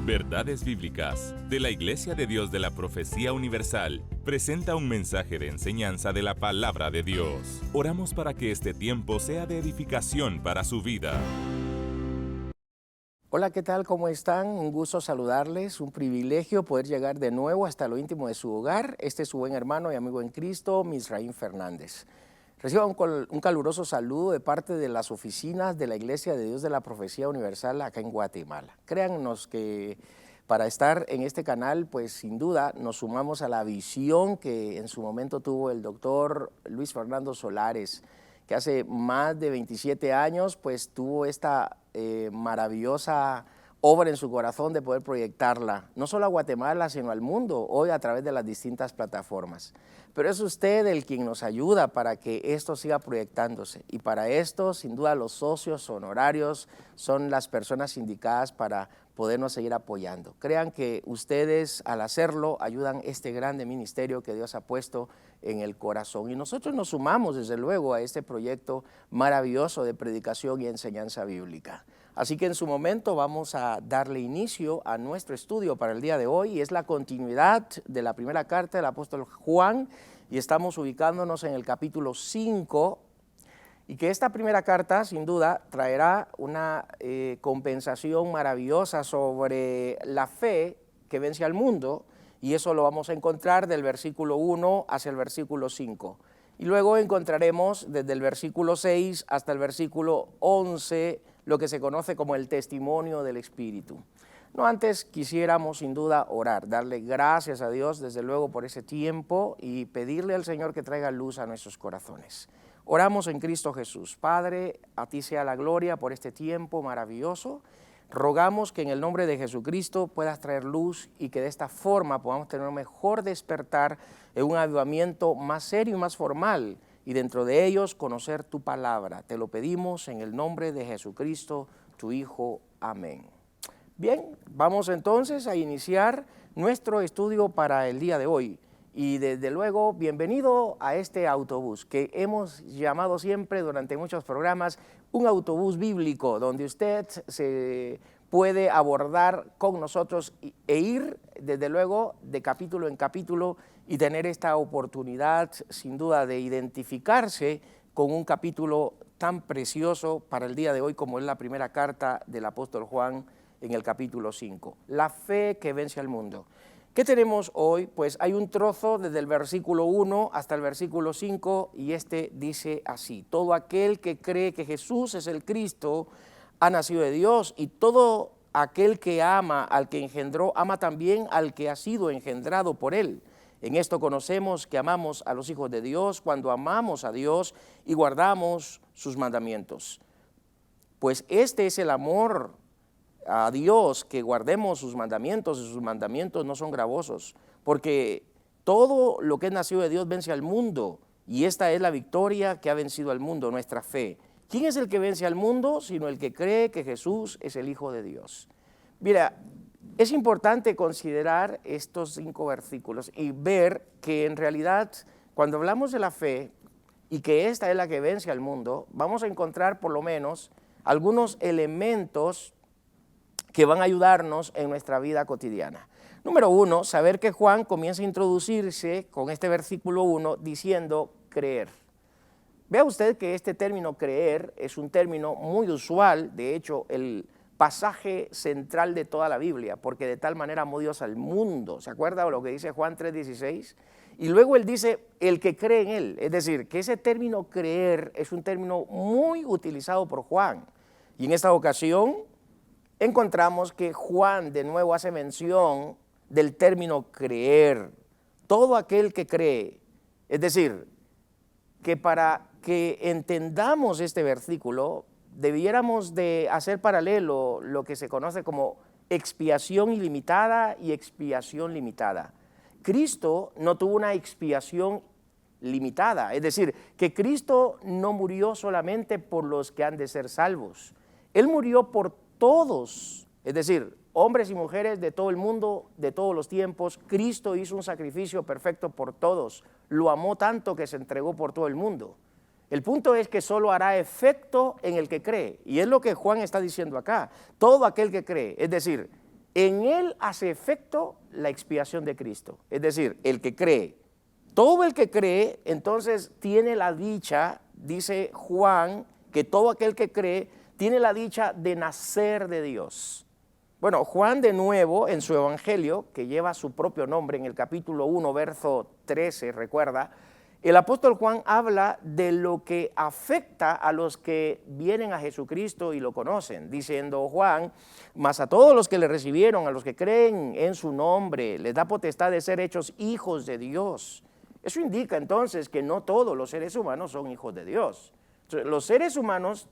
Verdades Bíblicas, de la Iglesia de Dios de la Profecía Universal, presenta un mensaje de enseñanza de la Palabra de Dios. Oramos para que este tiempo sea de edificación para su vida. Hola, ¿qué tal? ¿Cómo están? Un gusto saludarles, un privilegio poder llegar de nuevo hasta lo íntimo de su hogar. Este es su buen hermano y amigo en Cristo, Misraín Fernández. Reciba un caluroso saludo de parte de las oficinas de la Iglesia de Dios de la Profecía Universal acá en Guatemala. Créannos que para estar en este canal, pues sin duda nos sumamos a la visión que en su momento tuvo el doctor Luis Fernando Solares, que hace más de 27 años pues tuvo esta maravillosa obra en su corazón de poder proyectarla, no solo a Guatemala, sino al mundo, hoy a través de las distintas plataformas. Pero es usted el quien nos ayuda para que esto siga proyectándose. Y para esto, sin duda, los socios honorarios son las personas indicadas para podernos seguir apoyando. Crean que ustedes, al hacerlo, ayudan este grande ministerio que Dios ha puesto en el corazón. Y nosotros nos sumamos, desde luego, a este proyecto maravilloso de predicación y enseñanza bíblica. Así que en su momento vamos a darle inicio a nuestro estudio para el día de hoy, y es la continuidad de la primera carta del apóstol Juan, y estamos ubicándonos en el capítulo 5, y que esta primera carta sin duda traerá una compensación maravillosa sobre la fe que vence al mundo, y eso lo vamos a encontrar del versículo 1 hacia el versículo 5. Y luego encontraremos desde el versículo 6 hasta el versículo 11 lo que se conoce como el testimonio del Espíritu. No antes quisiéramos sin duda orar, darle gracias a Dios desde luego por ese tiempo y pedirle al Señor que traiga luz a nuestros corazones. Oramos en Cristo Jesús. Padre, a ti sea la gloria por este tiempo maravilloso. Rogamos que en el nombre de Jesucristo puedas traer luz y que de esta forma podamos tener un mejor despertar en un avivamiento más serio y más formal, y dentro de ellos conocer tu palabra. Te lo pedimos en el nombre de Jesucristo, tu Hijo. Amén. Bien, vamos entonces a iniciar nuestro estudio para el día de hoy. Y desde luego, bienvenido a este autobús que hemos llamado siempre durante muchos programas un autobús bíblico, donde usted se puede abordar con nosotros e ir desde luego de capítulo en capítulo y tener esta oportunidad sin duda de identificarse con un capítulo tan precioso para el día de hoy como es la primera carta del apóstol Juan en el capítulo 5, la fe que vence al mundo. ¿Qué tenemos hoy? Pues hay un trozo desde el versículo 1 hasta el versículo 5 y este dice así: todo aquel que cree que Jesús es el Cristo ha nacido de Dios, y todo aquel que ama al que engendró, ama también al que ha sido engendrado por él. En esto conocemos que amamos a los hijos de Dios, cuando amamos a Dios y guardamos sus mandamientos. Pues este es el amor a Dios, que guardemos sus mandamientos, y sus mandamientos no son gravosos, porque todo lo que es nacido de Dios vence al mundo, y esta es la victoria que ha vencido al mundo, nuestra fe. ¿Quién es el que vence al mundo? Sino el que cree que Jesús es el Hijo de Dios. Mira, es importante considerar estos 5 versículos y ver que en realidad cuando hablamos de la fe y que esta es la que vence al mundo, vamos a encontrar por lo menos algunos elementos que van a ayudarnos en nuestra vida cotidiana. Número 1, saber que Juan comienza a introducirse con este versículo 1 diciendo creer. Vea usted que este término creer es un término muy usual, de hecho el pasaje central de toda la Biblia, porque de tal manera amó Dios al mundo. ¿Se acuerda lo que dice Juan 3:16? Y luego él dice el que cree en él, es decir, que ese término creer es un término muy utilizado por Juan. Y en esta ocasión encontramos que Juan de nuevo hace mención del término creer. Todo aquel que cree, es decir, que para que entendamos este versículo debiéramos de hacer paralelo lo que se conoce como expiación ilimitada y expiación limitada. Cristo no tuvo una expiación limitada, es decir, que Cristo no murió solamente por los que han de ser salvos, Él murió por todos, es decir, hombres y mujeres de todo el mundo, de todos los tiempos. Cristo hizo un sacrificio perfecto por todos, lo amó tanto que se entregó por todo el mundo. El punto es que solo hará efecto en el que cree, y es lo que Juan está diciendo acá. Todo aquel que cree, es decir, en él hace efecto la expiación de Cristo. Es decir, el que cree, todo el que cree, entonces tiene la dicha, dice Juan, que todo aquel que cree tiene la dicha de nacer de Dios. Bueno, Juan de nuevo en su evangelio, que lleva su propio nombre en el capítulo 1, verso 13, recuerda, el apóstol Juan habla de lo que afecta a los que vienen a Jesucristo y lo conocen, diciendo Juan, mas a todos los que le recibieron, a los que creen en su nombre, les da potestad de ser hechos hijos de Dios. Eso indica entonces que no todos los seres humanos son hijos de Dios. Entonces, los seres humanos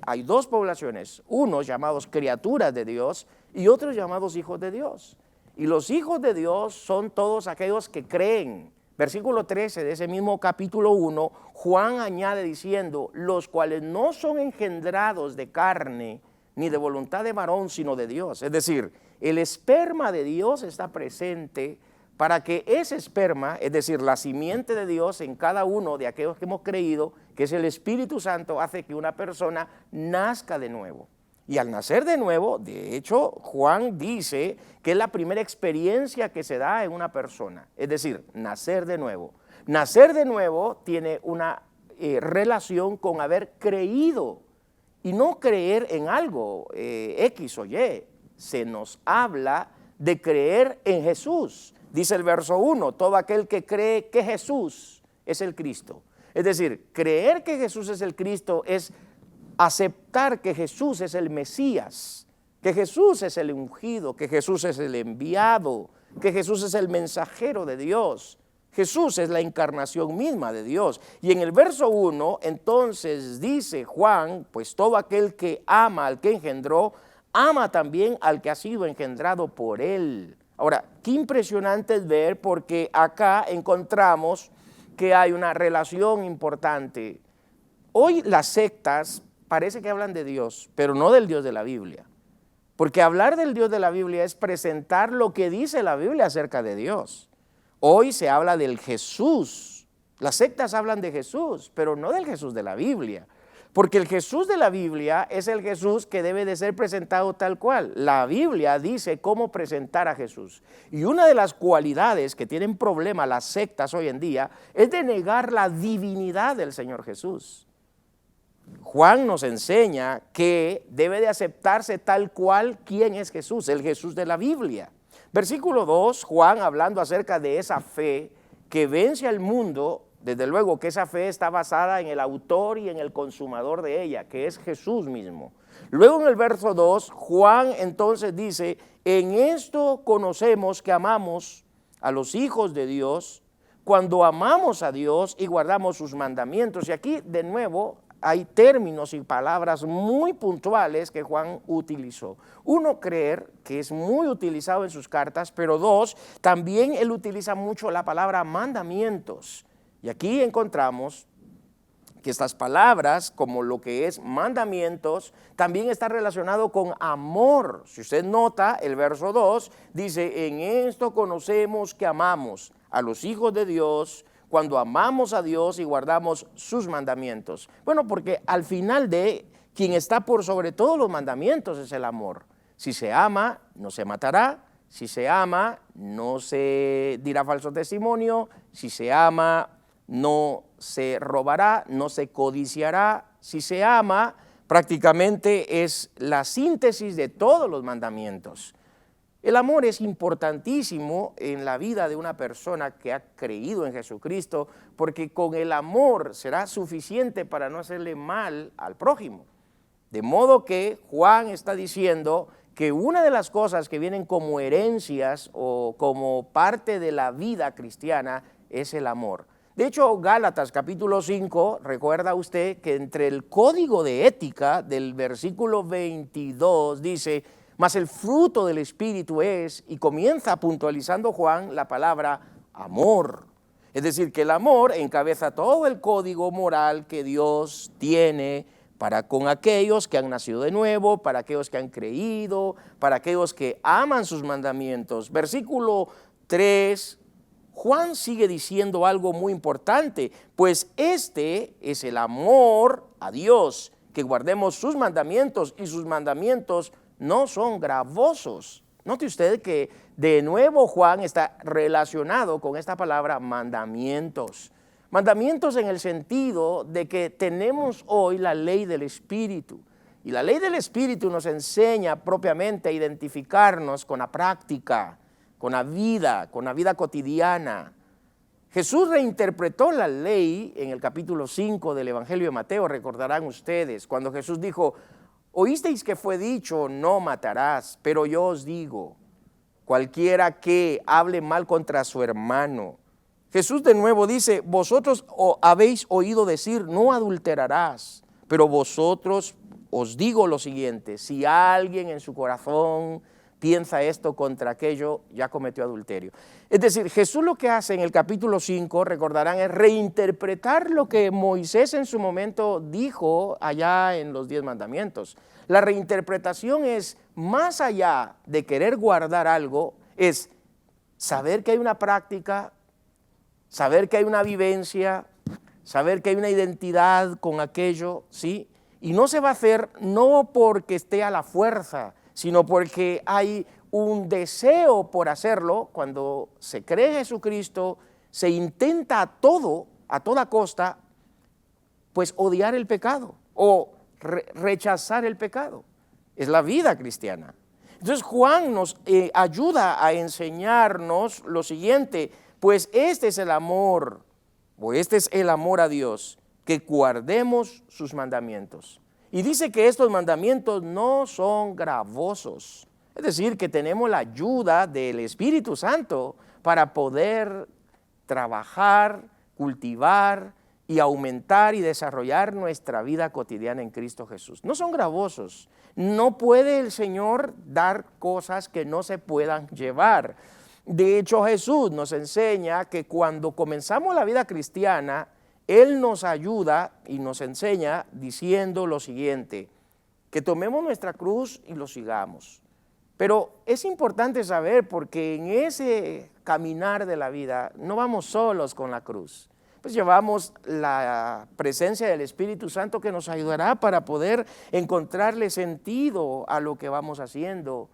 hay dos poblaciones, unos llamados criaturas de Dios y otros llamados hijos de Dios. Y los hijos de Dios son todos aquellos que creen. Versículo 13 de ese mismo capítulo 1, Juan añade diciendo, los cuales no son engendrados de carne ni de voluntad de varón, sino de Dios. Es decir, el esperma de Dios está presente para que ese esperma, es decir, la simiente de Dios en cada uno de aquellos que hemos creído, que es el Espíritu Santo, hace que una persona nazca de nuevo. Y al nacer de nuevo, de hecho, Juan dice que es la primera experiencia que se da en una persona, es decir, nacer de nuevo. Nacer de nuevo tiene una relación con haber creído y no creer en algo X o Y. Se nos habla de creer en Jesús. Dice el verso 1, todo aquel que cree que Jesús es el Cristo. Es decir, creer que Jesús es el Cristo es aceptar que Jesús es el Mesías, que Jesús es el ungido, que Jesús es el enviado, que Jesús es el mensajero de Dios. Jesús es la encarnación misma de Dios. Y en el verso 1, entonces dice Juan, pues todo aquel que ama al que engendró, ama también al que ha sido engendrado por él. Ahora, qué impresionante es ver, porque acá encontramos que hay una relación importante. Hoy las sectas parece que hablan de Dios, pero no del Dios de la Biblia. Porque hablar del Dios de la Biblia es presentar lo que dice la Biblia acerca de Dios. Hoy se habla del Jesús. Las sectas hablan de Jesús, pero no del Jesús de la Biblia. Porque el Jesús de la Biblia es el Jesús que debe de ser presentado tal cual. La Biblia dice cómo presentar a Jesús. Y una de las cualidades que tienen problema las sectas hoy en día es de negar la divinidad del Señor Jesús. Juan nos enseña que debe de aceptarse tal cual quién es Jesús, el Jesús de la Biblia. Versículo 2, Juan hablando acerca de esa fe que vence al mundo. Desde luego que esa fe está basada en el autor y en el consumador de ella, que es Jesús mismo. Luego en el verso 2, Juan entonces dice, en esto conocemos que amamos a los hijos de Dios, cuando amamos a Dios y guardamos sus mandamientos. Y aquí de nuevo hay términos y palabras muy puntuales que Juan utilizó. Uno, creer, que es muy utilizado en sus cartas, pero dos, también él utiliza mucho la palabra mandamientos. Y aquí encontramos que estas palabras, como lo que es mandamientos, también está relacionado con amor. Si usted nota, el verso 2 dice, en esto conocemos que amamos a los hijos de Dios, cuando amamos a Dios y guardamos sus mandamientos. Bueno, porque al final quien está por sobre todos los mandamientos es el amor. Si se ama, no se matará. Si se ama, no se dirá falso testimonio. Si se ama, no se robará, no se codiciará. Si se ama, prácticamente es la síntesis de todos los mandamientos. El amor es importantísimo en la vida de una persona que ha creído en Jesucristo, porque con el amor será suficiente para no hacerle mal al prójimo. De modo que Juan está diciendo que una de las cosas que vienen como herencias o como parte de la vida cristiana es el amor. De hecho, Gálatas capítulo 5, recuerda usted que entre el código de ética del versículo 22 dice, mas el fruto del Espíritu es, y comienza puntualizando Juan la palabra amor. Es decir, que el amor encabeza todo el código moral que Dios tiene para con aquellos que han nacido de nuevo, para aquellos que han creído, para aquellos que aman sus mandamientos. Versículo 3, Juan sigue diciendo algo muy importante, pues este es el amor a Dios, que guardemos sus mandamientos, y sus mandamientos no son gravosos. Note usted que de nuevo Juan está relacionado con esta palabra mandamientos. Mandamientos en el sentido de que tenemos hoy la ley del Espíritu. Y la ley del Espíritu nos enseña propiamente a identificarnos con la práctica, con la vida cotidiana. Jesús reinterpretó la ley en el capítulo 5 del Evangelio de Mateo, recordarán ustedes, cuando Jesús dijo: oísteis que fue dicho, no matarás, pero yo os digo, cualquiera que hable mal contra su hermano. Jesús de nuevo dice: vosotros habéis oído decir, no adulterarás, pero vosotros os digo lo siguiente: si alguien en su corazón piensa esto contra aquello, ya cometió adulterio. Es decir, Jesús lo que hace en el capítulo 5, recordarán, es reinterpretar lo que Moisés en su momento dijo allá en los 10 mandamientos. La reinterpretación es más allá de querer guardar algo, es saber que hay una práctica, saber que hay una vivencia, saber que hay una identidad con aquello, ¿sí? Y no se va a hacer no porque esté a la fuerza, sino porque hay un deseo por hacerlo. Cuando se cree en Jesucristo, se intenta a toda costa, pues odiar el pecado o rechazar el pecado. Es la vida cristiana. Entonces Juan nos ayuda a enseñarnos lo siguiente: pues este es el amor, o este es el amor a Dios, que guardemos sus mandamientos. Y dice que estos mandamientos no son gravosos, es decir, que tenemos la ayuda del Espíritu Santo para poder trabajar, cultivar y aumentar y desarrollar nuestra vida cotidiana en Cristo Jesús. No son gravosos. No puede el Señor dar cosas que no se puedan llevar. De hecho, Jesús nos enseña que cuando comenzamos la vida cristiana, Él nos ayuda y nos enseña diciendo lo siguiente: que tomemos nuestra cruz y lo sigamos. Pero es importante saber, porque en ese caminar de la vida no vamos solos con la cruz. Pues llevamos la presencia del Espíritu Santo que nos ayudará para poder encontrarle sentido a lo que vamos haciendo.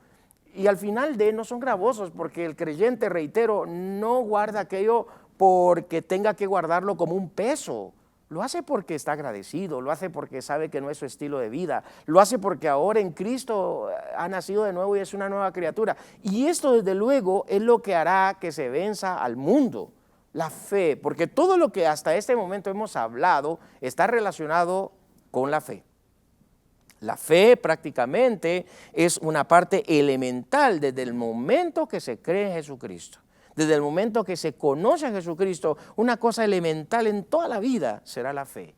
Y al final no son gravosos, porque el creyente, reitero, no guarda aquello porque tenga que guardarlo como un peso. Lo hace porque está agradecido, lo hace porque sabe que no es su estilo de vida, lo hace porque ahora en Cristo ha nacido de nuevo y es una nueva criatura. Y esto desde luego es lo que hará que se venza al mundo, la fe, porque todo lo que hasta este momento hemos hablado está relacionado con la fe. La fe prácticamente es una parte elemental desde el momento que se cree en Jesucristo. Desde el momento que se conoce a Jesucristo, una cosa elemental en toda la vida será la fe.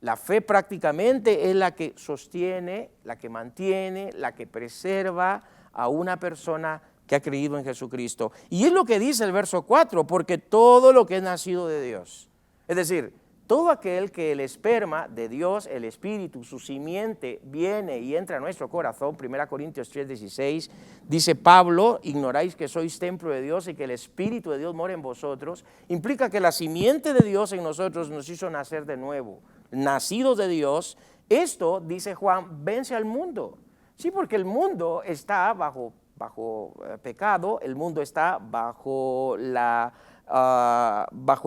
La fe prácticamente es la que sostiene, la que mantiene, la que preserva a una persona que ha creído en Jesucristo. Y es lo que dice el verso 4, porque todo lo que es nacido de Dios, es decir, todo aquel que el esperma de Dios, el Espíritu, su simiente, viene y entra a nuestro corazón, 1 Corintios 3:16, dice Pablo: ignoráis que sois templo de Dios y que el Espíritu de Dios mora en vosotros. Implica que la simiente de Dios en nosotros nos hizo nacer de nuevo, nacidos de Dios. Esto, dice Juan, vence al mundo. Sí, porque el mundo está bajo pecado, el mundo está bajo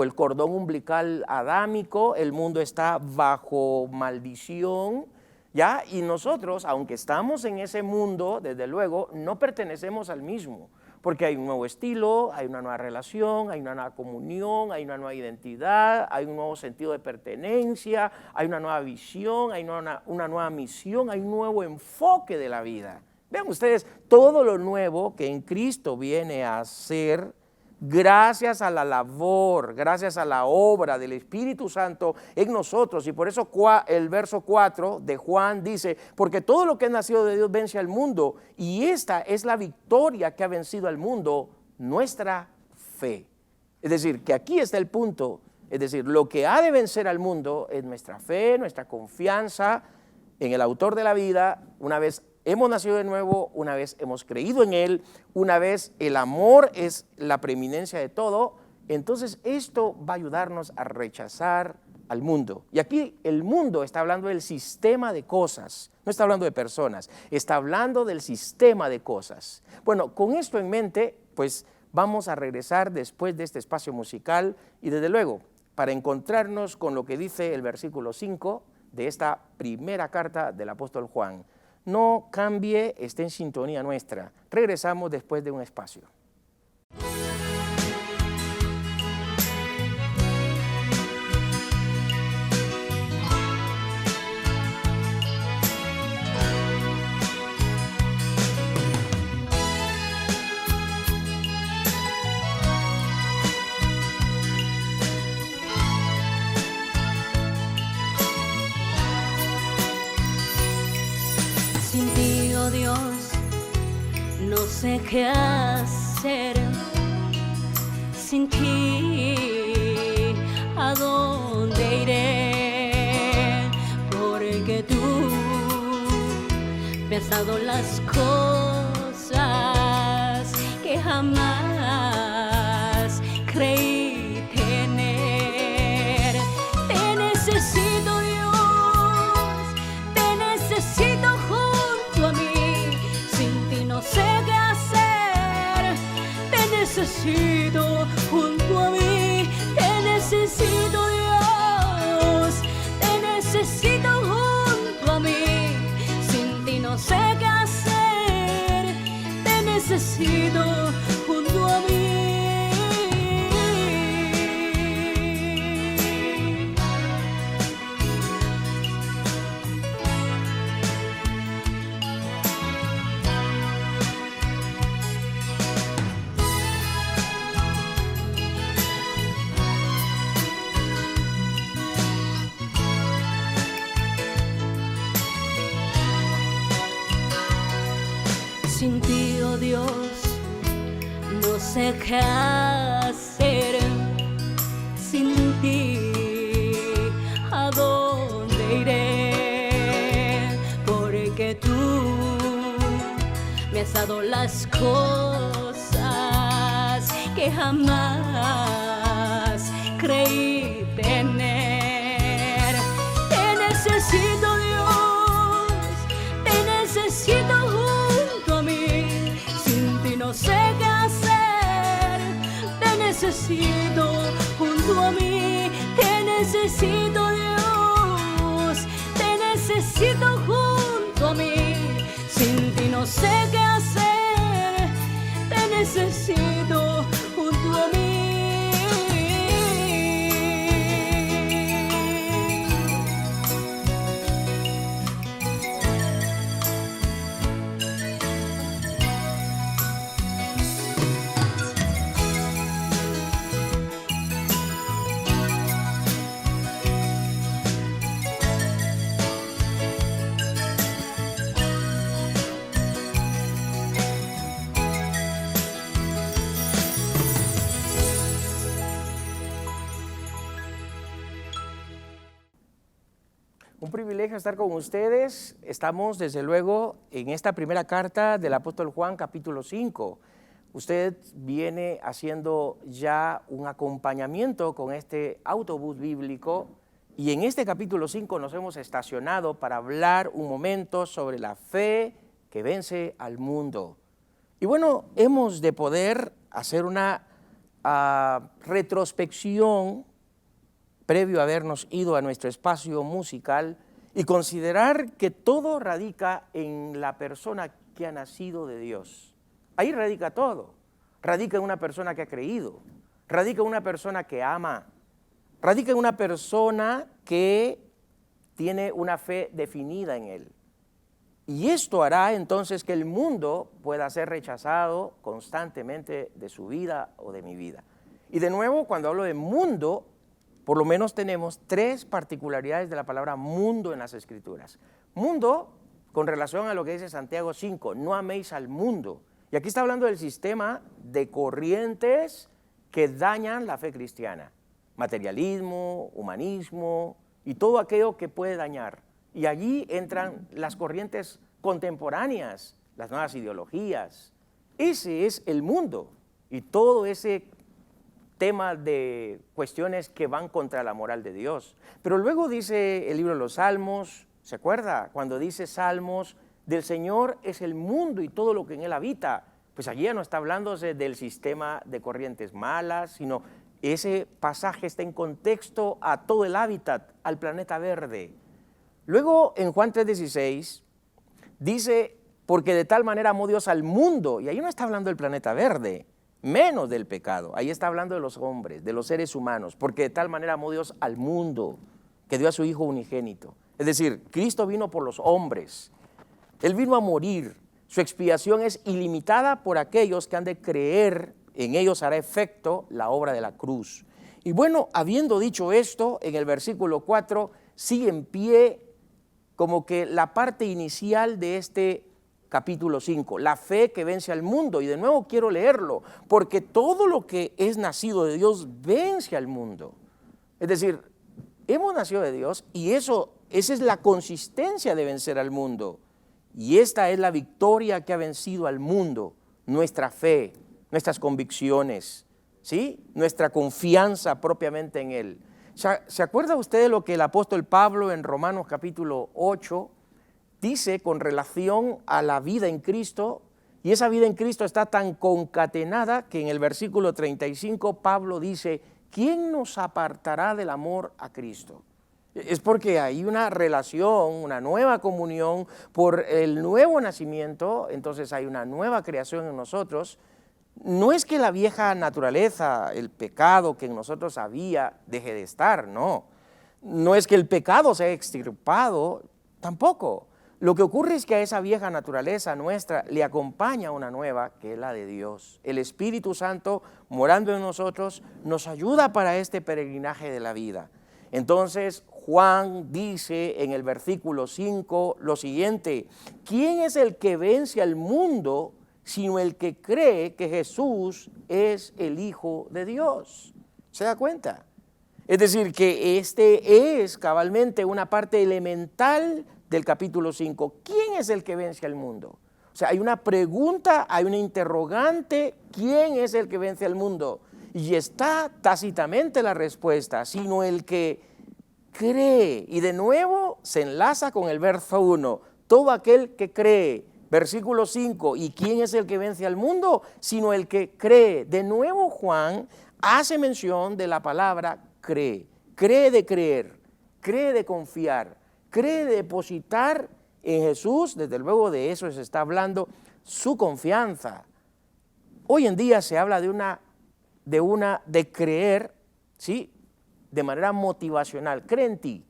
el cordón umbilical adámico, el mundo está bajo maldición, ¿ya? Y nosotros, aunque estamos en ese mundo, desde luego, no pertenecemos al mismo, porque hay un nuevo estilo, hay una nueva relación, hay una nueva comunión, hay una nueva identidad, hay un nuevo sentido de pertenencia, hay una nueva visión, hay una nueva misión, hay un nuevo enfoque de la vida. Vean ustedes todo lo nuevo que en Cristo viene a hacer gracias a la labor, gracias a la obra del Espíritu Santo en nosotros. Y por eso el verso 4 de Juan dice: porque todo lo que es nacido de Dios vence al mundo, y esta es la victoria que ha vencido al mundo, nuestra fe. Es decir, que aquí está el punto, es decir, lo que ha de vencer al mundo es nuestra fe, nuestra confianza en el autor de la vida. Una vez hemos nacido de nuevo, una vez hemos creído en Él, una vez el amor es la preeminencia de todo, entonces esto va a ayudarnos a rechazar al mundo. Y aquí el mundo está hablando del sistema de cosas, no está hablando de personas, está hablando del sistema de cosas. Bueno, con esto en mente, pues vamos a regresar después de este espacio musical y desde luego para encontrarnos con lo que dice el versículo 5 de esta primera carta del apóstol Juan. No cambie, esté en sintonía nuestra. Regresamos después de un espacio. Sin ti, oh Dios, no sé qué hacer. Sin ti, ¿a dónde iré? Porque tú me has dado las cosas que jamás creí tener. Te necesito, Dios, te necesito junto a mí. Sin ti no sé qué hacer. Te necesito junto a mí. Te necesito, Dios, te necesito junto a mí. Sin ti no sé qué hacer. Te necesito junto a mí. Sin ti, oh Dios, no sé qué hacer. Sin ti, ¿a dónde iré? Porque tú me has dado las cosas que jamás creí tener. Te necesito, Dios, te necesito junto a mí. Sin ti no sé qué hacer. Te necesito junto a mí. Te necesito, Dios, te necesito junto a mí. Sin ti no sé qué hacer. Te necesito junto a mí. Un privilegio estar con ustedes. Estamos, desde luego, en esta primera carta del apóstol Juan, capítulo 5. Usted viene haciendo ya un acompañamiento con este autobús bíblico y en este capítulo 5 nos hemos estacionado para hablar un momento sobre la fe que vence al mundo. Y bueno, hemos de poder hacer una retrospección previo a habernos ido a nuestro espacio musical y considerar que todo radica en la persona que ha nacido de Dios. Ahí radica todo. Radica en una persona que ha creído, radica en una persona que ama, radica en una persona que tiene una fe definida en Él. Y esto hará entonces que el mundo pueda ser rechazado constantemente de su vida o de mi vida. Y de nuevo, cuando hablo de mundo, por lo menos tenemos tres particularidades de la palabra mundo en las Escrituras. Mundo, con relación a lo que dice Santiago 5, no améis al mundo. Y aquí está hablando del sistema de corrientes que dañan la fe cristiana. Materialismo, humanismo y todo aquello que puede dañar. Y allí entran las corrientes contemporáneas, las nuevas ideologías. Ese es el mundo y todo ese temas de cuestiones que van contra la moral de Dios. Pero luego dice el libro de los Salmos, ¿se acuerda? Cuando dice Salmos, del Señor es el mundo y todo lo que en él habita. Pues allí ya no está hablándose del sistema de corrientes malas, sino ese pasaje está en contexto a todo el hábitat, al planeta verde. Luego en Juan 3:16 dice, porque de tal manera amó Dios al mundo, y ahí no está hablando del planeta verde, menos del pecado, ahí está hablando de los hombres, de los seres humanos, porque de tal manera amó Dios al mundo, que dio a su Hijo unigénito. Es decir, Cristo vino por los hombres, Él vino a morir, su expiación es ilimitada por aquellos que han de creer, en ellos hará efecto la obra de la cruz. Y bueno, habiendo dicho esto, en el versículo 4, sigue en pie como que la parte inicial de este capítulo 5, la fe que vence al mundo. Y de nuevo quiero leerlo, porque todo lo que es nacido de Dios vence al mundo. Es decir, hemos nacido de Dios y esa es la consistencia de vencer al mundo. Y esta es la victoria que ha vencido al mundo, nuestra fe, nuestras convicciones, ¿sí? Nuestra confianza propiamente en Él. ¿Se acuerda usted de lo que el apóstol Pablo en Romanos capítulo 8 dice con relación a la vida en Cristo? Y esa vida en Cristo está tan concatenada que en el versículo 35 Pablo dice, ¿quién nos apartará del amor a Cristo? Es porque hay una relación, una nueva comunión por el nuevo nacimiento, entonces hay una nueva creación en nosotros. No es que la vieja naturaleza, el pecado que en nosotros había, deje de estar, no. No es que el pecado sea extirpado, tampoco. Lo que ocurre es que a esa vieja naturaleza nuestra le acompaña una nueva, que es la de Dios. El Espíritu Santo, morando en nosotros, nos ayuda para este peregrinaje de la vida. Entonces, Juan dice en el versículo 5 lo siguiente, ¿quién es el que vence al mundo sino el que cree que Jesús es el Hijo de Dios? ¿Se da cuenta? Es decir, que este es cabalmente una parte elemental del capítulo 5. ¿Quién es el que vence al mundo? O sea, hay una pregunta, hay una interrogante, ¿quién es el que vence al mundo? Y está tácitamente la respuesta, sino el que cree. Y de nuevo se enlaza con el verso 1, todo aquel que cree. Versículo 5, ¿y quién es el que vence al mundo? Sino el que cree. De nuevo Juan hace mención de la palabra cree. Cree de creer, cree de confiar, cree de depositar en Jesús. Desde luego de eso se está hablando, su confianza. Hoy en día se habla de creer, ¿sí? De manera motivacional. Cree en ti.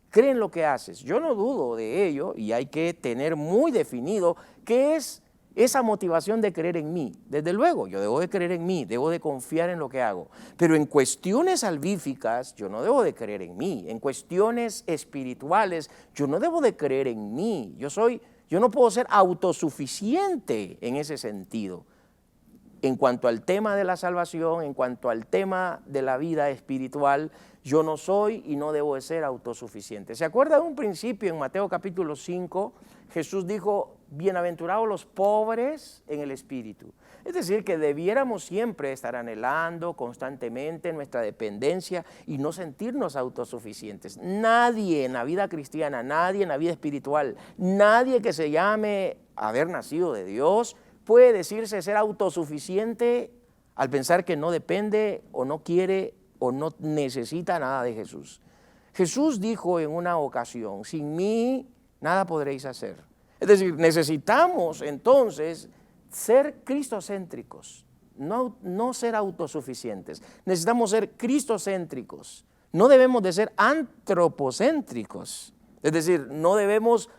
Cree en lo que haces. Yo no dudo de ello y hay que tener muy definido qué es esa motivación de creer en mí. Desde luego, yo debo de creer en mí, debo de confiar en lo que hago. Pero en cuestiones salvíficas, yo no debo de creer en mí. En cuestiones espirituales, yo no debo de creer en mí. Yo no puedo ser autosuficiente en ese sentido. En cuanto al tema de la salvación, en cuanto al tema de la vida espiritual, yo no soy y no debo de ser autosuficiente. ¿Se acuerda de un principio en Mateo capítulo 5? Jesús dijo, bienaventurados los pobres en el espíritu. Es decir, que debiéramos siempre estar anhelando constantemente nuestra dependencia y no sentirnos autosuficientes. Nadie en la vida cristiana, nadie en la vida espiritual, nadie que se llame haber nacido de Dios puede decirse ser autosuficiente al pensar que no depende o no quiere o no necesita nada de Jesús. Jesús dijo en una ocasión, sin mí nada podréis hacer. Es decir, necesitamos entonces ser cristocéntricos, no ser autosuficientes. Necesitamos ser cristocéntricos. No debemos de ser antropocéntricos. Es decir, no debemos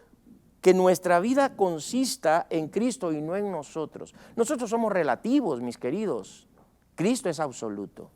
que nuestra vida consista en Cristo y no en nosotros. Nosotros somos relativos, mis queridos. Cristo es absoluto.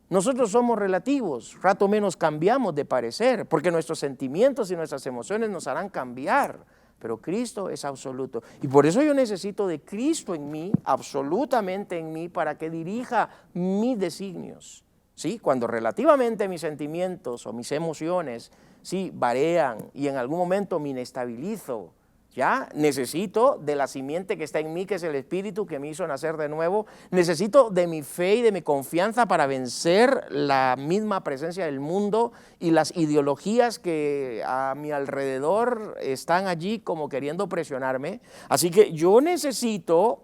Nosotros somos relativos, rato menos cambiamos de parecer, porque nuestros sentimientos y nuestras emociones nos harán cambiar, pero Cristo es absoluto. Y por eso yo necesito de Cristo en mí, absolutamente en mí, para que dirija mis designios. ¿Sí? Cuando relativamente mis sentimientos o mis emociones, sí, varían y en algún momento me inestabilizo, Ya necesito de la simiente que está en mí, que es el Espíritu que me hizo nacer de nuevo. Necesito de mi fe y de mi confianza para vencer la misma presencia del mundo y las ideologías que a mi alrededor están allí como queriendo presionarme. Así que yo necesito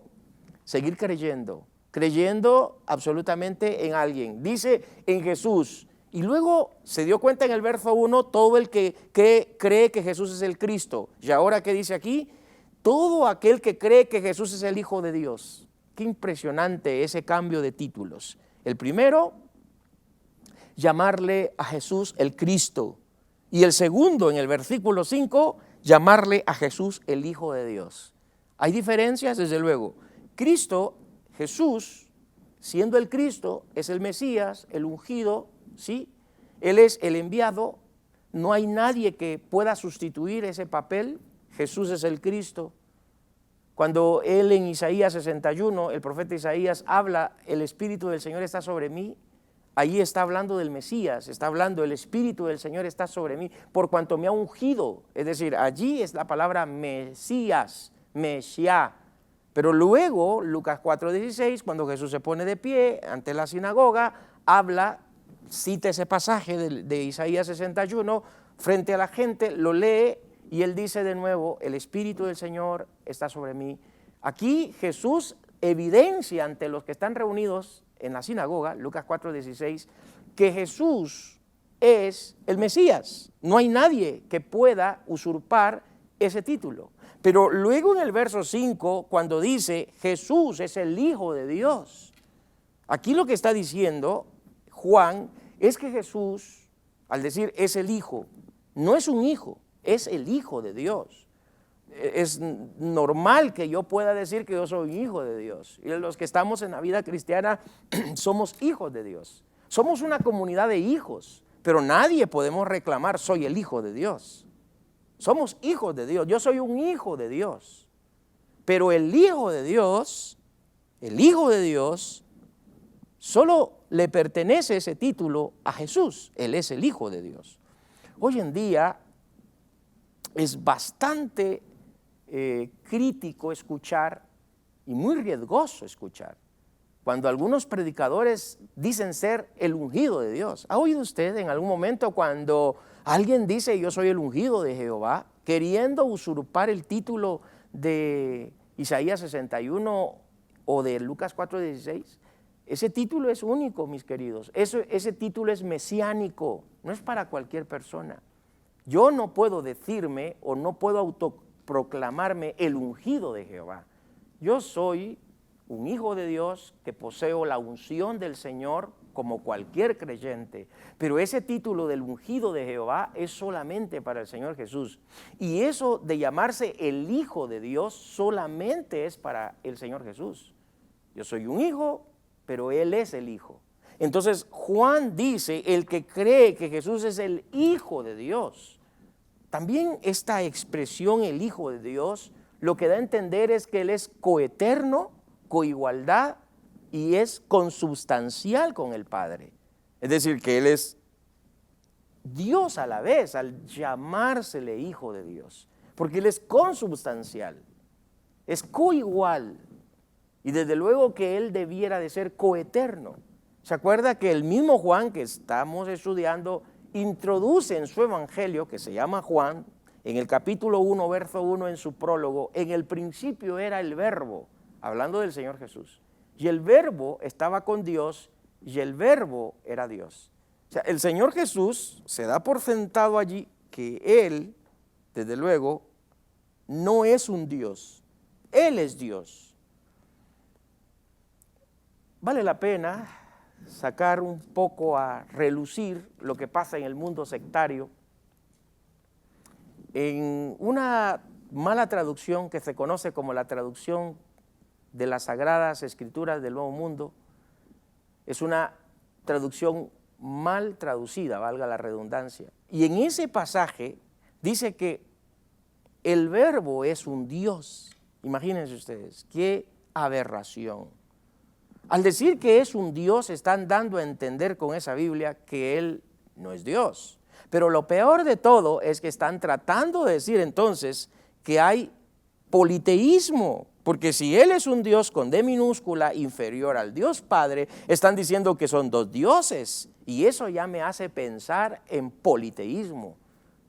seguir creyendo absolutamente en alguien. Dice en Jesús. Y luego se dio cuenta en el verso 1, todo el que cree que Jesús es el Cristo. Y ahora, ¿qué dice aquí? Todo aquel que cree que Jesús es el Hijo de Dios. Qué impresionante ese cambio de títulos. El primero, llamarle a Jesús el Cristo. Y el segundo, en el versículo 5, llamarle a Jesús el Hijo de Dios. ¿Hay diferencias? Desde luego. Cristo, Jesús, siendo el Cristo, es el Mesías, el ungido, ¿sí? Él es el enviado, no hay nadie que pueda sustituir ese papel. Jesús es el Cristo. Cuando él en Isaías 61, el profeta Isaías habla, el Espíritu del Señor está sobre mí, allí está hablando del Mesías, está hablando, el Espíritu del Señor está sobre mí, por cuanto me ha ungido. Es decir, allí es la palabra Mesías, Mesías. Pero luego, Lucas 4:16, cuando Jesús se pone de pie ante la sinagoga, habla, cita ese pasaje de Isaías 61 frente a la gente, lo lee y él dice de nuevo, el Espíritu del Señor está sobre mí. Aquí Jesús evidencia ante los que están reunidos en la sinagoga, Lucas 4:16, que Jesús es el Mesías. No hay nadie que pueda usurpar ese título. Pero luego en el verso 5, cuando dice Jesús es el Hijo de Dios, aquí lo que está diciendo Juan es que Jesús, al decir es el Hijo, no es un hijo, es el Hijo de Dios. Es normal que yo pueda decir que yo soy hijo de Dios. Y los que estamos en la vida cristiana somos hijos de Dios. Somos una comunidad de hijos, pero nadie podemos reclamar soy el Hijo de Dios. Somos hijos de Dios, yo soy un hijo de Dios. Pero el Hijo de Dios, solo le pertenece ese título a Jesús. Él es el Hijo de Dios. Hoy en día es bastante crítico escuchar y muy riesgoso escuchar cuando algunos predicadores dicen ser el ungido de Dios. ¿Ha oído usted en algún momento cuando alguien dice yo soy el ungido de Jehová, queriendo usurpar el título de Isaías 61 o de Lucas 4:16? Ese título es único, mis queridos. Ese título es mesiánico, no es para cualquier persona. Yo no puedo decirme o no puedo autoproclamarme el ungido de Jehová. Yo soy un hijo de Dios que poseo la unción del Señor como cualquier creyente, pero ese título del ungido de Jehová es solamente para el Señor Jesús. Y eso de llamarse el Hijo de Dios solamente es para el Señor Jesús. Yo soy un hijo, pero Él es el Hijo. Entonces Juan dice, el que cree que Jesús es el Hijo de Dios. También esta expresión, el Hijo de Dios, lo que da a entender es que Él es coeterno, coigualdad y es consubstancial con el Padre. Es decir, que Él es Dios a la vez al llamársele Hijo de Dios, porque Él es consubstancial, es coigual. Y desde luego que Él debiera de ser coeterno. ¿Se acuerda que el mismo Juan que estamos estudiando introduce en su evangelio, que se llama Juan, en el capítulo 1, verso 1, en su prólogo, en el principio era el Verbo, hablando del Señor Jesús, y el Verbo estaba con Dios, y el Verbo era Dios. O sea, el Señor Jesús se da por sentado allí que Él, desde luego, no es un Dios, Él es Dios. Vale la pena sacar un poco a relucir lo que pasa en el mundo sectario. En una mala traducción que se conoce como la traducción de las Sagradas Escrituras del Nuevo Mundo, es una traducción mal traducida, valga la redundancia. Y en ese pasaje dice que el Verbo es un Dios. Imagínense ustedes, qué aberración. Al decir que es un Dios, están dando a entender con esa Biblia que Él no es Dios. Pero lo peor de todo es que están tratando de decir entonces que hay politeísmo, porque si Él es un Dios con D minúscula inferior al Dios Padre, están diciendo que son dos dioses, y eso ya me hace pensar en politeísmo.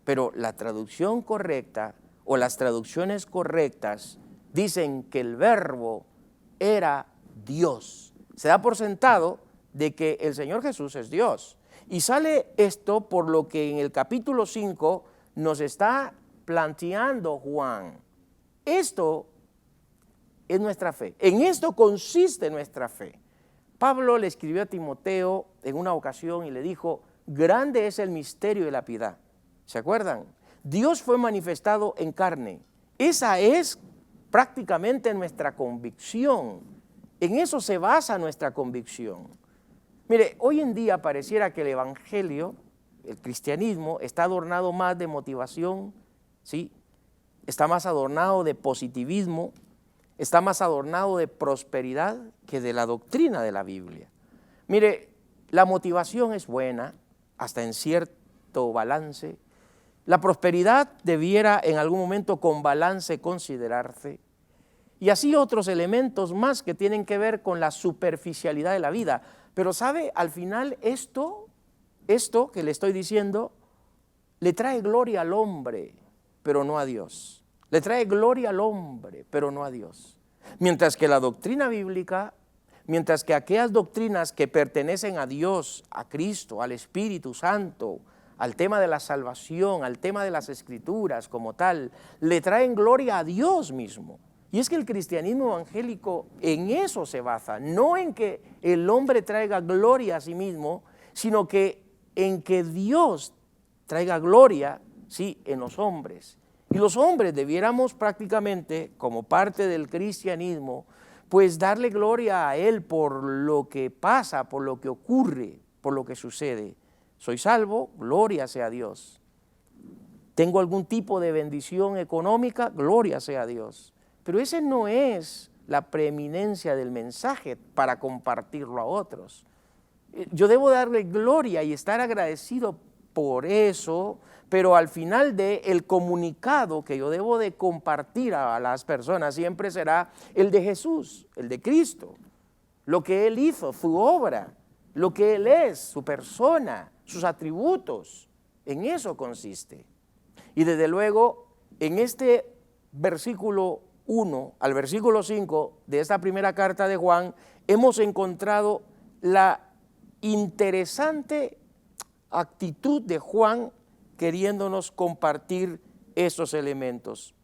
Pero la traducción correcta o las traducciones correctas dicen que el verbo era Dios. Se da por sentado de que el Señor Jesús es Dios. Y sale esto por lo que en el capítulo 5 nos está planteando Juan. Esto es nuestra fe. En esto consiste nuestra fe. Pablo le escribió a Timoteo en una ocasión y le dijo, grande es el misterio de la piedad. ¿Se acuerdan? Dios fue manifestado en carne. Esa es prácticamente nuestra convicción. En eso se basa nuestra convicción. Mire, hoy en día pareciera que el evangelio, el cristianismo, está adornado más de motivación, ¿sí? Está más adornado de positivismo, está más adornado de prosperidad que de la doctrina de la Biblia. Mire, la motivación es buena, hasta en cierto balance. La prosperidad debiera en algún momento con balance considerarse. Y así otros elementos más que tienen que ver con la superficialidad de la vida. Pero sabe, al final esto que le estoy diciendo, le trae gloria al hombre, pero no a Dios. Le trae gloria al hombre, pero no a Dios. Mientras que la doctrina bíblica, mientras que aquellas doctrinas que pertenecen a Dios, a Cristo, al Espíritu Santo, al tema de la salvación, al tema de las Escrituras como tal, le traen gloria a Dios mismo. Y es que el cristianismo evangélico en eso se basa, no en que el hombre traiga gloria a sí mismo, sino que en que Dios traiga gloria, sí, en los hombres. Y los hombres debiéramos prácticamente, como parte del cristianismo, pues darle gloria a Él por lo que pasa, por lo que ocurre, por lo que sucede. Soy salvo, gloria sea a Dios. Tengo algún tipo de bendición económica, gloria sea a Dios. Pero ese no es la preeminencia del mensaje para compartirlo a otros. Yo debo darle gloria y estar agradecido por eso, pero al final del comunicado que yo debo de compartir a las personas siempre será el de Jesús, el de Cristo, lo que Él hizo, su obra, lo que Él es, su persona, sus atributos. En eso consiste. Y desde luego, en este versículo 1 al versículo 5 de esta primera carta de Juan, hemos encontrado la interesante actitud de Juan queriéndonos compartir esos elementos.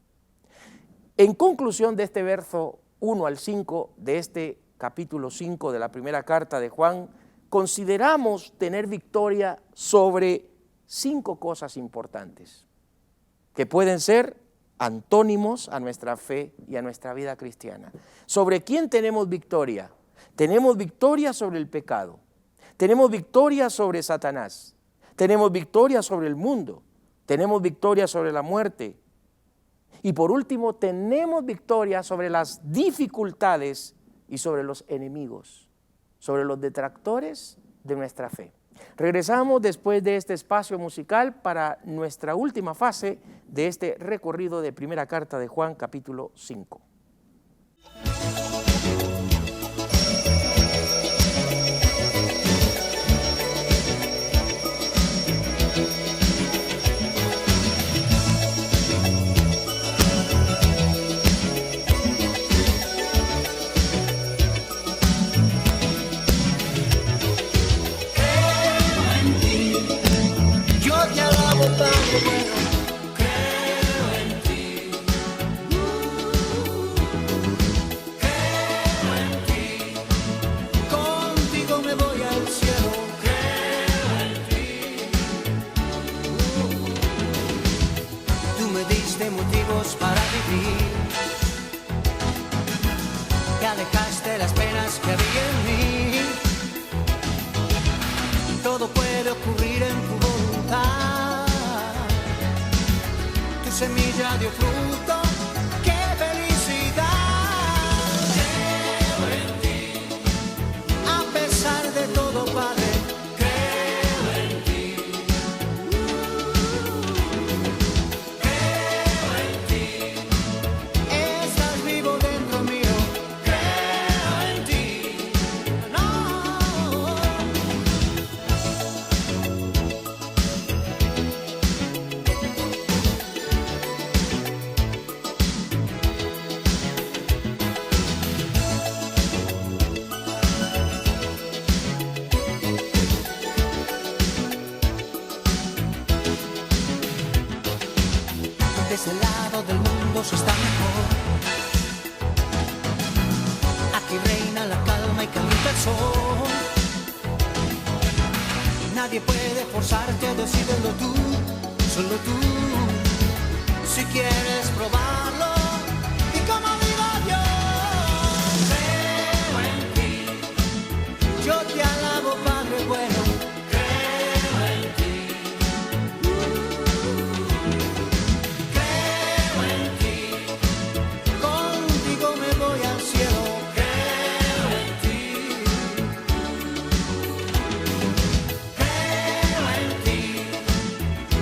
En conclusión de este verso 1 al 5 de este capítulo 5 de la primera carta de Juan, consideramos tener victoria sobre 5 cosas importantes que pueden ser antónimos a nuestra fe y a nuestra vida cristiana. ¿Sobre quién tenemos victoria? Tenemos victoria sobre el pecado, tenemos victoria sobre Satanás, tenemos victoria sobre el mundo, tenemos victoria sobre la muerte y por último tenemos victoria sobre las dificultades y sobre los enemigos, sobre los detractores de nuestra fe. Regresamos después de este espacio musical para nuestra última fase de este recorrido de primera carta de Juan, capítulo 5. Alejaste las penas que había en mí. Todo puede ocurrir en tu voluntad. Tu semilla dio fruto. ¡Qué felicidad! Creo en ti. A pesar de todo, Padre, creo en ti. Creo en ti. y calienta el sol. Nadie puede forzarte, decídelo tú, solo tú. Si quieres probarlo, y como digo yo, creo en ti. Yo te alabo, Padre bueno, creo en ti. Creo en ti. Contigo me voy al cielo. Creo en ti. Creo en ti.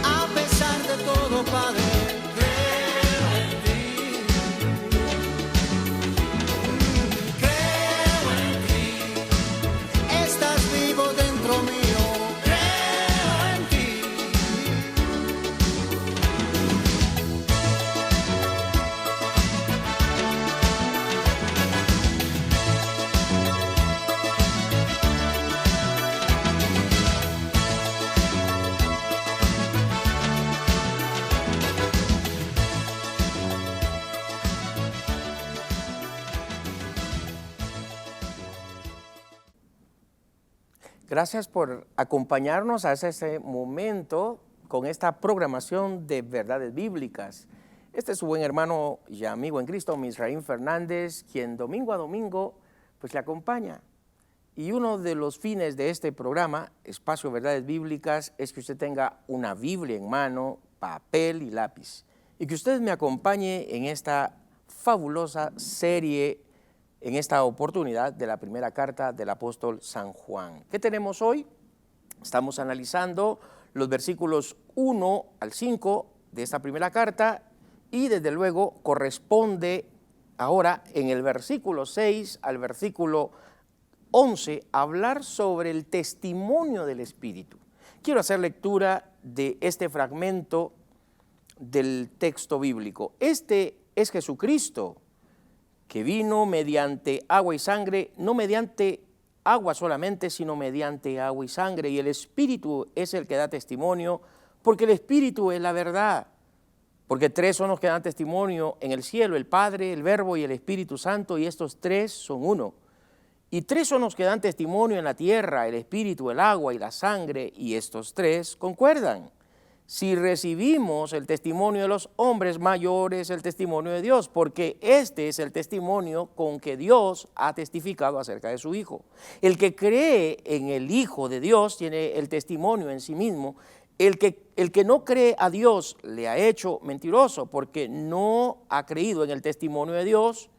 A pesar de todo, Padre. Gracias por acompañarnos hasta este momento con esta programación de verdades bíblicas. Este es su buen hermano y amigo en Cristo, Misraín Fernández, quien domingo a domingo pues le acompaña. Y uno de los fines de este programa, Espacio Verdades Bíblicas, es que usted tenga una Biblia en mano, papel y lápiz, y que usted me acompañe en esta fabulosa serie, en esta oportunidad de la primera carta del apóstol San Juan. ¿Qué tenemos hoy? Estamos analizando los versículos 1 al 5 de esta primera carta y desde luego corresponde ahora en el versículo 6 al versículo 11 hablar sobre el testimonio del Espíritu. Quiero hacer lectura de este fragmento del texto bíblico. Este es Jesucristo, que vino mediante agua y sangre, no mediante agua solamente, sino mediante agua y sangre. Y el Espíritu es el que da testimonio, porque el Espíritu es la verdad. Porque tres son los que dan testimonio en el cielo, el Padre, el Verbo y el Espíritu Santo, y estos tres son uno. Y tres son los que dan testimonio en la tierra, el Espíritu, el agua y la sangre, y estos tres concuerdan. Si recibimos el testimonio de los hombres, mayor es el testimonio de Dios, porque este es el testimonio con que Dios ha testificado acerca de su Hijo. El que cree en el Hijo de Dios tiene el testimonio en sí mismo. El que no cree a Dios le ha hecho mentiroso, porque no ha creído en el testimonio de Dios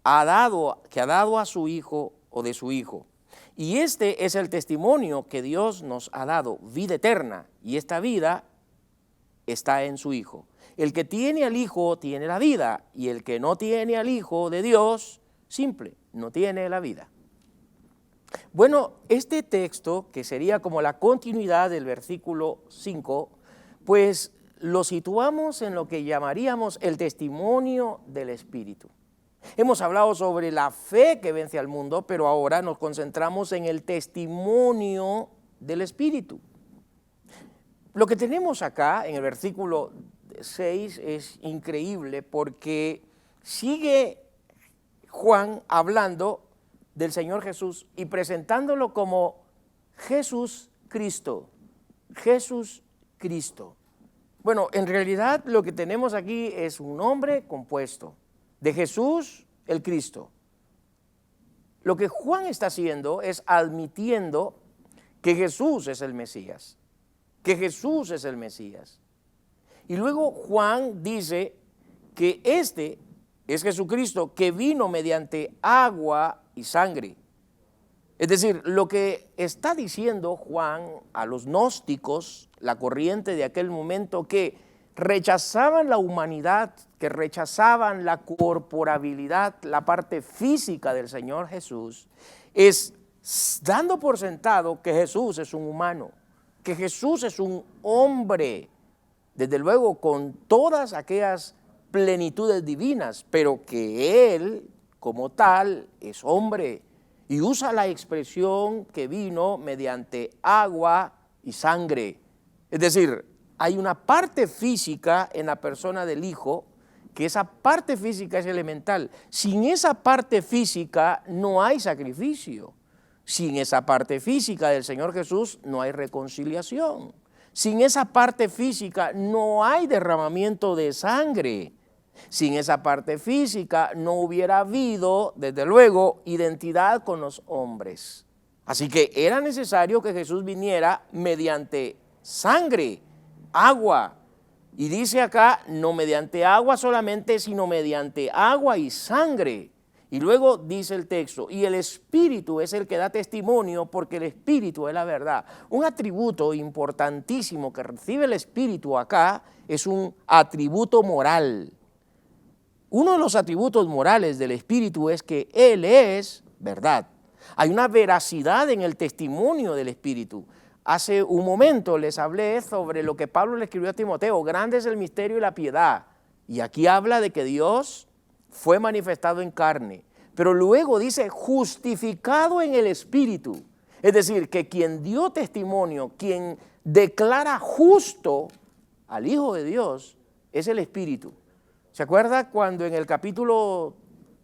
que ha dado a su Hijo o de su Hijo. Y este es el testimonio que Dios nos ha dado, vida eterna, y esta vida está en su Hijo. El que tiene al Hijo tiene la vida, y el que no tiene al Hijo de Dios, simple, no tiene la vida. Bueno, este texto, que sería como la continuidad del versículo 5, pues lo situamos en lo que llamaríamos el testimonio del Espíritu. Hemos hablado sobre la fe que vence al mundo, pero ahora nos concentramos en el testimonio del Espíritu. Lo que tenemos acá en el versículo 6 es increíble porque sigue Juan hablando del Señor Jesús y presentándolo como Jesús Cristo. Jesús Cristo. Bueno, en realidad lo que tenemos aquí es un nombre compuesto de Jesús el Cristo. Lo que Juan está haciendo es admitiendo que Jesús es el Mesías. Que Jesús es el Mesías. Y luego Juan dice que este es Jesucristo que vino mediante agua y sangre. Es decir, lo que está diciendo Juan a los gnósticos, la corriente de aquel momento que rechazaban la humanidad, que rechazaban la corporabilidad, la parte física del Señor Jesús, es dando por sentado que Jesús es un humano, que Jesús es un hombre, desde luego con todas aquellas plenitudes divinas, pero que Él como tal es hombre y usa la expresión que vino mediante agua y sangre. Es decir, hay una parte física en la persona del Hijo que esa parte física es elemental. Sin esa parte física no hay sacrificio. Sin esa parte física del Señor Jesús no hay reconciliación. Sin esa parte física no hay derramamiento de sangre. Sin esa parte física no hubiera habido, desde luego, identidad con los hombres. Así que era necesario que Jesús viniera mediante sangre, agua. Y dice acá, no mediante agua solamente, sino mediante agua y sangre. Y luego dice el texto, y el Espíritu es el que da testimonio, porque el Espíritu es la verdad. Un atributo importantísimo que recibe el Espíritu acá es un atributo moral. Uno de los atributos morales del Espíritu es que Él es verdad. Hay una veracidad en el testimonio del Espíritu. Hace un momento les hablé sobre lo que Pablo le escribió a Timoteo, grande es el misterio y la piedad. Y aquí habla de que Dios fue manifestado en carne, pero luego dice justificado en el Espíritu. Es decir, que quien dio testimonio, quien declara justo al Hijo de Dios, es el Espíritu. ¿Se acuerda cuando en el capítulo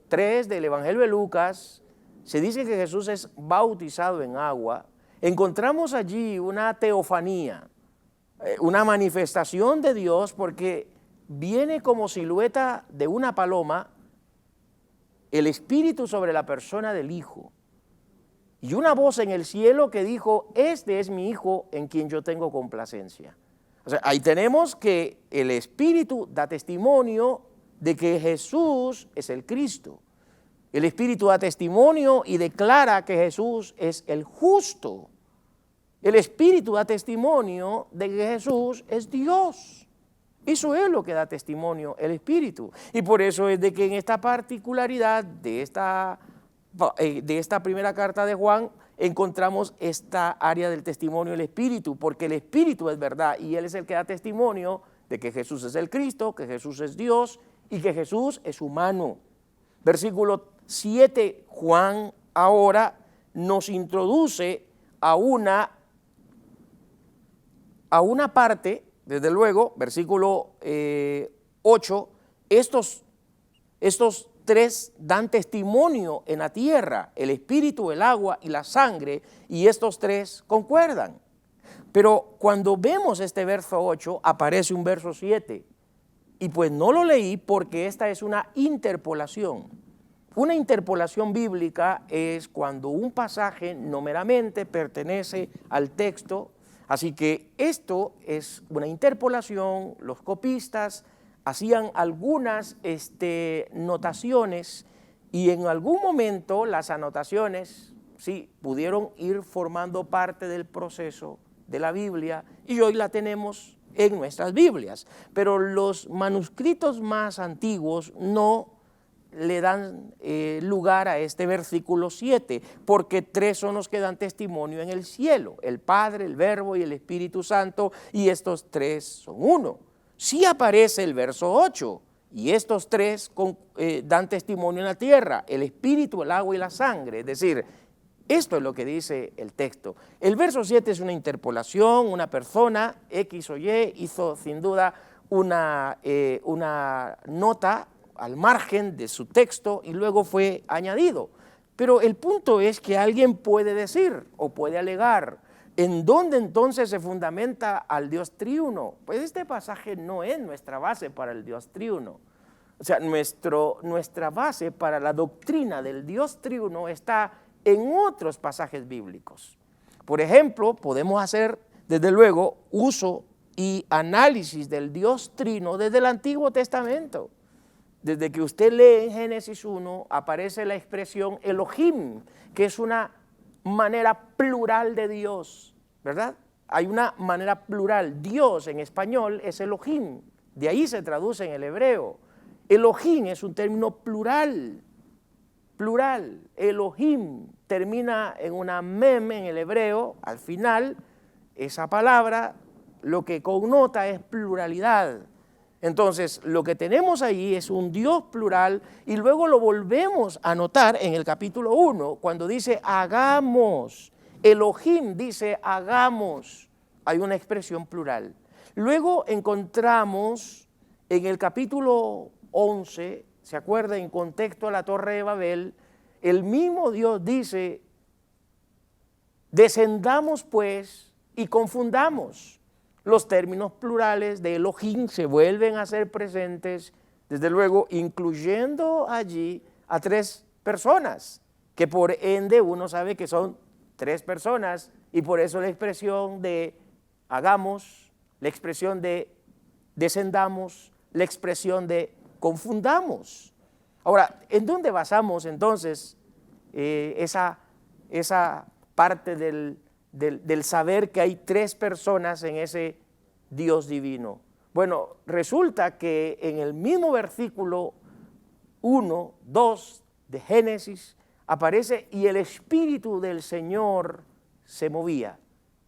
3 del Evangelio de Lucas se dice que Jesús es bautizado en agua? Encontramos allí una teofanía, una manifestación de Dios, porque viene como silueta de una paloma el Espíritu sobre la persona del Hijo. Y una voz en el cielo que dijo, este es mi Hijo en quien yo tengo complacencia. O sea, ahí tenemos que el Espíritu da testimonio de que Jesús es el Cristo. El Espíritu da testimonio y declara que Jesús es el justo. El Espíritu da testimonio de que Jesús es Dios. Eso es lo que da testimonio el Espíritu. Y por eso es de que en esta particularidad de esta primera carta de Juan encontramos esta área del testimonio del Espíritu, porque el Espíritu es verdad y Él es el que da testimonio de que Jesús es el Cristo, que Jesús es Dios y que Jesús es humano. Versículo 7, Juan ahora nos introduce a una parte, desde luego, versículo 8, estos tres dan testimonio en la tierra, el espíritu, el agua y la sangre, y estos tres concuerdan. Pero cuando vemos este verso 8, aparece un verso 7, y pues no lo leí porque esta es una interpolación. Una interpolación bíblica es cuando un pasaje no meramente pertenece al texto. Así que esto es una interpolación, los copistas hacían algunas notaciones y en algún momento las anotaciones sí pudieron ir formando parte del proceso de la Biblia y hoy la tenemos en nuestras Biblias. Pero los manuscritos más antiguos no le dan lugar a este versículo 7, porque tres son los que dan testimonio en el cielo, el Padre, el Verbo y el Espíritu Santo, y estos tres son uno. Sí aparece el verso 8, y estos tres dan testimonio en la tierra, el Espíritu, el agua y la sangre, es decir, esto es lo que dice el texto. El verso 7 es una interpolación, una persona, X o Y, hizo sin duda una nota al margen de su texto y luego fue añadido. Pero el punto es que alguien puede decir o puede alegar, ¿en dónde entonces se fundamenta al Dios triuno? Pues este pasaje no es nuestra base para el Dios triuno. O sea, nuestra base para la doctrina del Dios triuno está en otros pasajes bíblicos. Por ejemplo, podemos hacer, desde luego, uso y análisis del Dios trino desde el Antiguo Testamento. Desde que usted lee en Génesis 1, aparece la expresión Elohim, que es una manera plural de Dios, ¿verdad? Hay una manera plural. Dios en español es Elohim, de ahí se traduce en el hebreo. Elohim es un término plural, Elohim termina en una mem en el hebreo, al final, esa palabra lo que connota es pluralidad. Entonces, lo que tenemos ahí es un Dios plural y luego lo volvemos a notar en el capítulo 1, cuando dice hagamos. Elohim dice hagamos. Hay una expresión plural. Luego encontramos en el capítulo 11, ¿se acuerda? En contexto a la Torre de Babel, el mismo Dios dice, descendamos pues y confundamos. Los términos plurales de Elohim se vuelven a ser presentes, desde luego incluyendo allí a 3 personas, que por ende uno sabe que son 3 personas, y por eso la expresión de hagamos, la expresión de descendamos, la expresión de confundamos. Ahora, ¿en dónde basamos entonces esa parte del saber que hay 3 personas en ese Dios divino? Bueno, resulta que en el mismo versículo 1, 2 de Génesis aparece y el Espíritu del Señor se movía.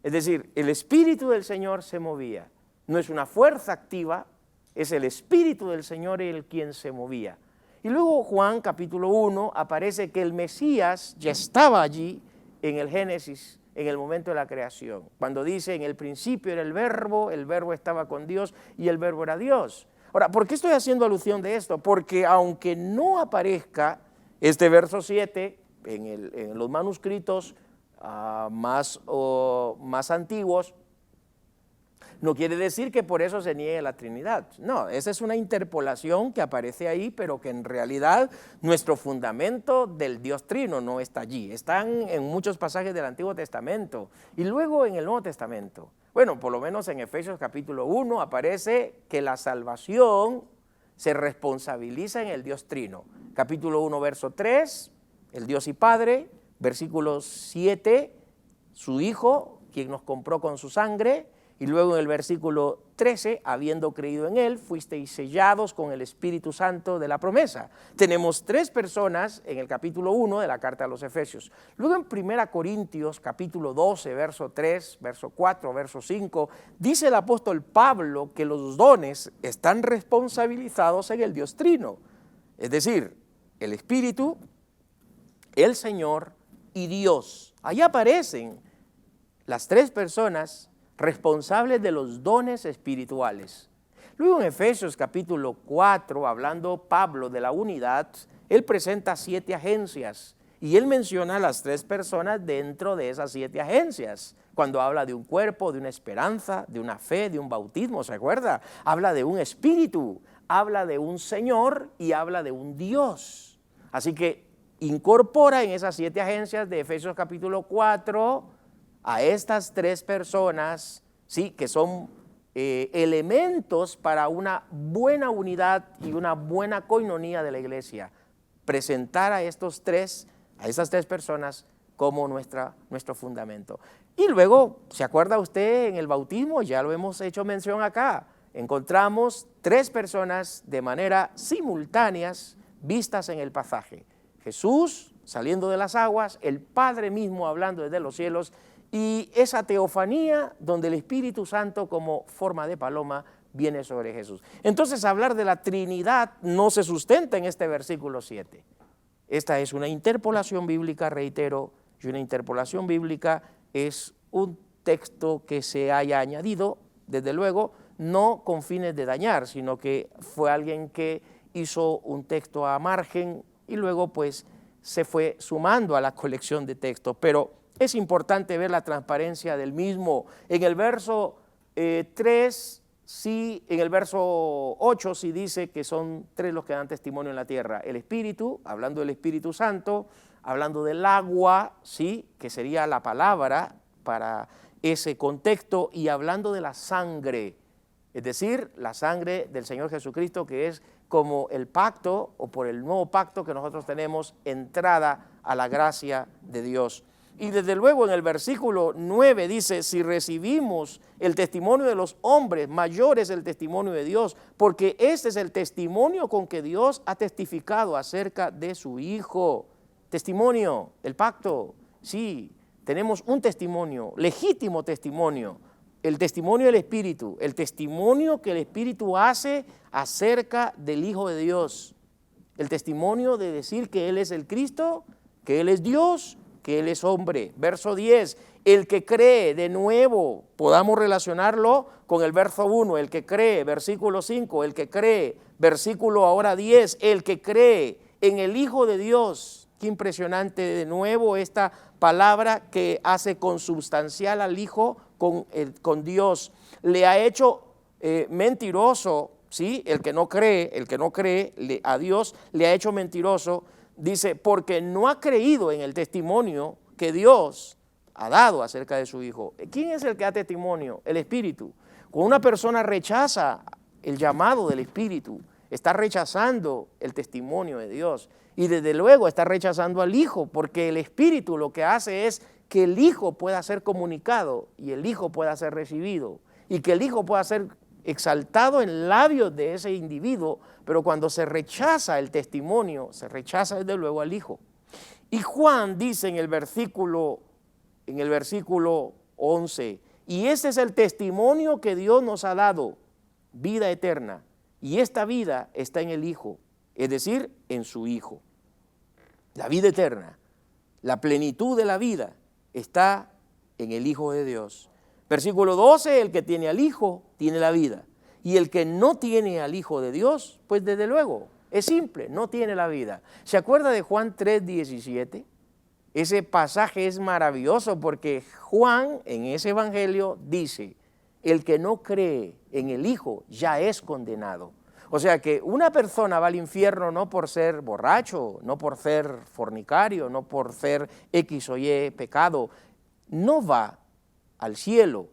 Es decir, el Espíritu del Señor se movía. No es una fuerza activa, es el Espíritu del Señor el quien se movía. Y luego Juan capítulo 1 aparece que el Mesías ya estaba allí en el Génesis, en el momento de la creación. Cuando dice, en el principio era el verbo estaba con Dios y el verbo era Dios. Ahora, ¿por qué estoy haciendo alusión de esto? Porque aunque no aparezca este verso 7 en los manuscritos más antiguos, no quiere decir que por eso se niegue la Trinidad. No, esa es una interpolación que aparece ahí, pero que en realidad nuestro fundamento del Dios Trino no está allí. Están en muchos pasajes del Antiguo Testamento y luego en el Nuevo Testamento. Bueno, por lo menos en Efesios capítulo 1 aparece que la salvación se responsabiliza en el Dios Trino. Capítulo 1, verso 3, el Dios y Padre. Versículo 7, su Hijo, quien nos compró con su sangre. Y luego en el versículo 13, habiendo creído en Él, fuisteis sellados con el Espíritu Santo de la promesa. Tenemos 3 personas en el capítulo 1 de la carta a los Efesios. Luego en 1 Corintios, capítulo 12, verso 3, verso 4, verso 5, dice el apóstol Pablo que los dones están responsabilizados en el Dios Trino. Es decir, el Espíritu, el Señor y Dios. Ahí aparecen las 3 personas responsables de los dones espirituales. Luego en Efesios capítulo 4, hablando Pablo de la unidad, él presenta 7 agencias y él menciona a las 3 personas dentro de esas 7 agencias. Cuando habla de un cuerpo, de una esperanza, de una fe, de un bautismo, ¿se acuerda? Habla de un espíritu, habla de un Señor y habla de un Dios. Así que incorpora en esas 7 agencias de Efesios capítulo 4 a estas 3 personas, ¿sí?, que son elementos para una buena unidad y una buena coinonía de la iglesia. Presentar a esas 3 personas como nuestro fundamento. Y luego, ¿se acuerda usted en el bautismo? Ya lo hemos hecho mención acá. Encontramos 3 personas de manera simultáneas vistas en el pasaje. Jesús saliendo de las aguas, el Padre mismo hablando desde los cielos, y esa teofanía donde el Espíritu Santo como forma de paloma viene sobre Jesús. Entonces hablar de la Trinidad no se sustenta en este versículo 7. Esta es una interpolación bíblica, reitero, y una interpolación bíblica es un texto que se haya añadido, desde luego, no con fines de dañar, sino que fue alguien que hizo un texto a margen y luego pues se fue sumando a la colección de textos, pero es importante ver la transparencia del mismo. En el verso 3, sí, en el verso 8 sí dice que son 3 los que dan testimonio en la tierra. El Espíritu, hablando del Espíritu Santo, hablando del agua, sí, que sería la palabra para ese contexto, y hablando de la sangre, es decir, la sangre del Señor Jesucristo, que es como el pacto, o por el nuevo pacto que nosotros tenemos, entrada a la gracia de Dios. Y desde luego en el versículo 9 dice, si recibimos el testimonio de los hombres, mayor es el testimonio de Dios, porque este es el testimonio con que Dios ha testificado acerca de su Hijo. Testimonio, el pacto, sí, tenemos un testimonio, legítimo testimonio, el testimonio del Espíritu, el testimonio que el Espíritu hace acerca del Hijo de Dios, el testimonio de decir que Él es el Cristo, que Él es Dios, que Él es hombre. Verso 10, el que cree, de nuevo, podamos relacionarlo con el verso 1, el que cree, versículo 5, el que cree, versículo ahora 10, el que cree en el Hijo de Dios. Qué impresionante, de nuevo, esta palabra que hace consubstancial al Hijo con Dios. Le ha hecho mentiroso, ¿sí? El que no cree a Dios le ha hecho mentiroso. Dice, porque no ha creído en el testimonio que Dios ha dado acerca de su Hijo. ¿Quién es el que da testimonio? El Espíritu. Cuando una persona rechaza el llamado del Espíritu, está rechazando el testimonio de Dios. Y desde luego está rechazando al Hijo, porque el Espíritu lo que hace es que el Hijo pueda ser comunicado y el Hijo pueda ser recibido y que el Hijo pueda ser exaltado en labios de ese individuo, pero cuando se rechaza el testimonio, se rechaza desde luego al Hijo. Y Juan dice en el versículo 11, y este es el testimonio que Dios nos ha dado, vida eterna, y esta vida está en el Hijo, es decir, en su Hijo. La vida eterna, la plenitud de la vida está en el Hijo de Dios. Versículo 12, el que tiene al Hijo tiene la vida. Y el que no tiene al Hijo de Dios, pues desde luego, es simple, no tiene la vida. ¿Se acuerda de Juan 3:17? Ese pasaje es maravilloso porque Juan en ese evangelio dice, el que no cree en el Hijo ya es condenado. O sea que una persona va al infierno no por ser borracho, no por ser fornicario, no por ser X o Y pecado. No va al cielo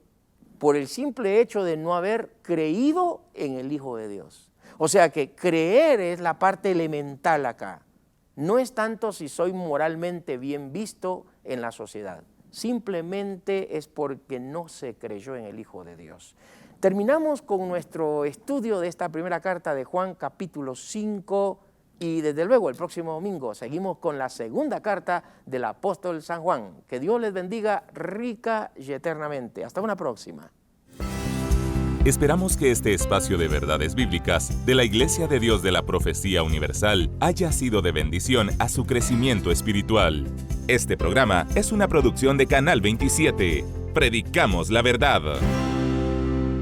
por el simple hecho de no haber creído en el Hijo de Dios. O sea que creer es la parte elemental acá. No es tanto si soy moralmente bien visto en la sociedad. Simplemente es porque no se creyó en el Hijo de Dios. Terminamos con nuestro estudio de esta primera carta de Juan, capítulo 5, y desde luego el próximo domingo seguimos con la segunda carta del apóstol San Juan. Que Dios les bendiga rica y eternamente. Hasta una próxima. Esperamos que este espacio de verdades bíblicas de la Iglesia de Dios de la Profecía Universal haya sido de bendición a su crecimiento espiritual. Este programa es una producción de Canal 27. Predicamos la verdad.